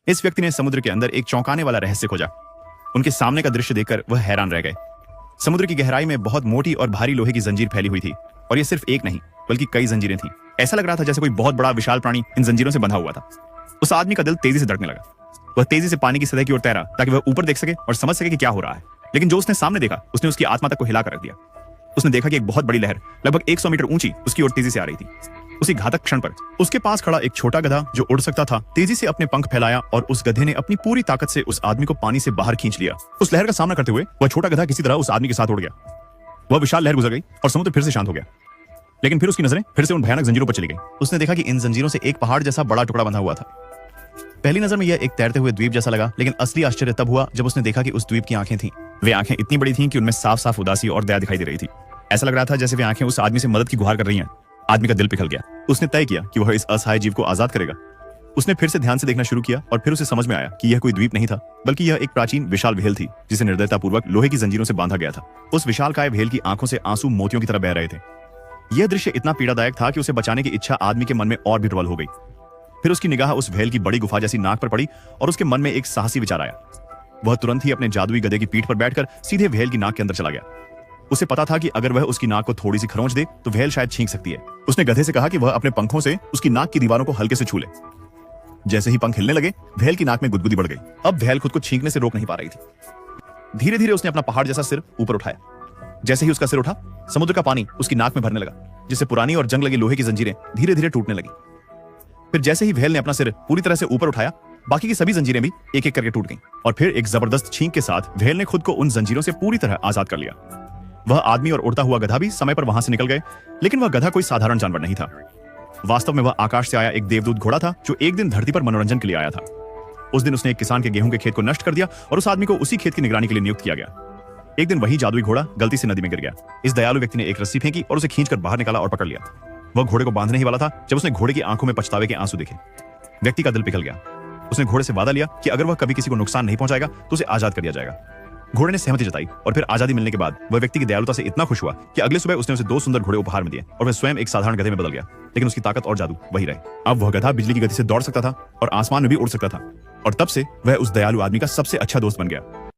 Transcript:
इस व्यक्ति ने समुद्र के अंदर एक चौंकाने वाला रहस्य खोजा। उनके सामने का दृश्य देखकर वह हैरान रह गए। समुद्र की गहराई में बहुत मोटी और भारी लोहे की जंजीर फैली हुई थी, और ये सिर्फ एक नहीं बल्कि कई जंजीरें थीं। ऐसा लग रहा था जैसे कोई बहुत बड़ा विशाल प्राणी इन जंजीरों से बंधा हुआ था। उस आदमी का दिल तेजी से धड़कने लगा। वह तेजी से पानी की सतह की ओर तैरा ताकि वह ऊपर देख सके और समझ सके कि क्या हो रहा है। लेकिन जो उसने सामने देखा उसने उसकी आत्मा तक को हिला कर रख दिया। उसने देखा कि एक बहुत बड़ी लहर लगभग 100 मीटर ऊंची उसकी ओर तेजी से आ रही थी। उसी घातक क्षण पर उसके पास खड़ा एक छोटा गधा जो उड़ सकता था तेजी से अपने पंख फैलाया, और उस गधे ने अपनी पूरी ताकत से उस आदमी को पानी से बाहर खींच लिया। उस लहर का सामना करते हुए वह छोटा गधा किसी तरह उस आदमी के साथ उड़ गया। वह विशाल लहर गुजर गई और समुद्र फिर से शांत हो गया। लेकिन फिर उसकी नजरें फिर से उन भयानक जंजीरों पर चली गई। उसने देखा कि इन जंजीरों से एक पहाड़ जैसा बड़ा टुकड़ा बंधा हुआ था। पहली नजर में यह एक तैरते हुए द्वीप जैसा लगा, लेकिन असली आश्चर्य तब हुआ जब उसने देखा कि उस द्वीप की आंखें थीं। वे आंखें इतनी बड़ी थीं कि उनमें साफ साफ उदासी और दया दिखाई दे रही थी। ऐसा लग रहा था जैसे वे आंखें उस आदमी से मदद की गुहार कर रही हैं। आदमी का दिल पिघल गया। उसने तय किया कि वह इस असहाय जीव को आजाद करेगा। उसने फिर से ध्यान से देखना शुरू किया और फिर उसे समझ में आया कि यह कोई द्वीप नहीं था, बल्कि यह एक प्राचीन विशाल व्हेल थी जिसे निर्दयतापूर्वक लोहे की जंजीरों से बांधा गया था। उस विशालकाय व्हेल की आंखों से आंसू मोतियों की तरह बह रहे थे। यह दृश्य इतना पीड़ादायक था कि उसे बचाने की इच्छा आदमी के मन में और भी प्रबल हो गई। फिर उसकी निगाह उस व्हेल की बड़ी गुफा जैसी नाक पर पड़ी और उसके मन में एक साहसी विचार आया। वह तुरंत ही अपने जादुई गधे की पीठ पर बैठकर सीधे व्हेल की नाक के अंदर चला गया। उसे पता था कि अगर वह उसकी नाक को थोड़ी सी खरोंच दे तो व्हेल शायद छींक सकती है। उसने गधे से कहा कि वह अपने पंखों से उसकी नाक की दीवारों को हल्के से छू ले। जैसे ही पंख हिलने लगे, व्हेल की नाक में गुदगुदी बढ़ गई। अब व्हेल खुद को छींकने से रोक नहीं पा रही थी। धीरे धीरे उसने अपना पहाड़ जैसा सिर ऊपर उठाया। जैसे ही उसका सिर उठा, समुद्र का पानी उसकी नाक में भरने लगा, जिससे पुरानी और जंग लगी लोहे की जंजीरें धीरे धीरे टूटने लगी। फिर जैसे ही व्हेल ने अपना सिर पूरी तरह से ऊपर उठाया, बाकी की सभी जंजीरें भी एक एक करके टूट गईं, और फिर एक जबरदस्त छींक के साथ व्हेल ने खुद को उन जंजीरों से पूरी तरह आजाद कर लिया। वह आदमी और उड़ता हुआ गधा भी समय पर वहां से निकल गए, लेकिन वह गधा कोई साधारण जानवर नहीं था। वास्तव में वह आकाश से आया एक देवदूत घोड़ा था जो एक दिन धरती पर मनोरंजन के लिए आया था। उस दिन उसने एक किसान के गेहूं के खेत को नष्ट कर दिया और उस आदमी को उसी खेत की निगरानी के लिए नियुक्त किया गया। एक दिन वही जादुई घोड़ा गलती से नदी में गिर गया। इस दयालु व्यक्ति ने एक रस्सी फेंकी और उसे खींचकर बाहर निकाला और पकड़ लिया। वह घोड़े को बांधने ही वाला था जब उसने घोड़े की आंखों में पछतावे के आंसू देखे। व्यक्ति का दिल पिघल गया। उसने घोड़े से वादा लिया कि अगर वह कभी किसी को नुकसान नहीं पहुंचाएगा तो उसे आजाद कर दिया जाएगा। घोड़े ने सहमति जताई और फिर आजादी मिलने के बाद वह व्यक्ति की दयालुता से इतना खुश हुआ कि अगले सुबह उसने उसे 2 सुंदर घोड़े उपहार में दिए और वह स्वयं एक साधारण गधे में बदल गया। लेकिन उसकी ताकत और जादू वही रहे। अब वह गधा बिजली की गति से दौड़ सकता था और आसमान में भी उड़ सकता था, और तब से वह उस दयालु आदमी का सबसे अच्छा दोस्त बन गया।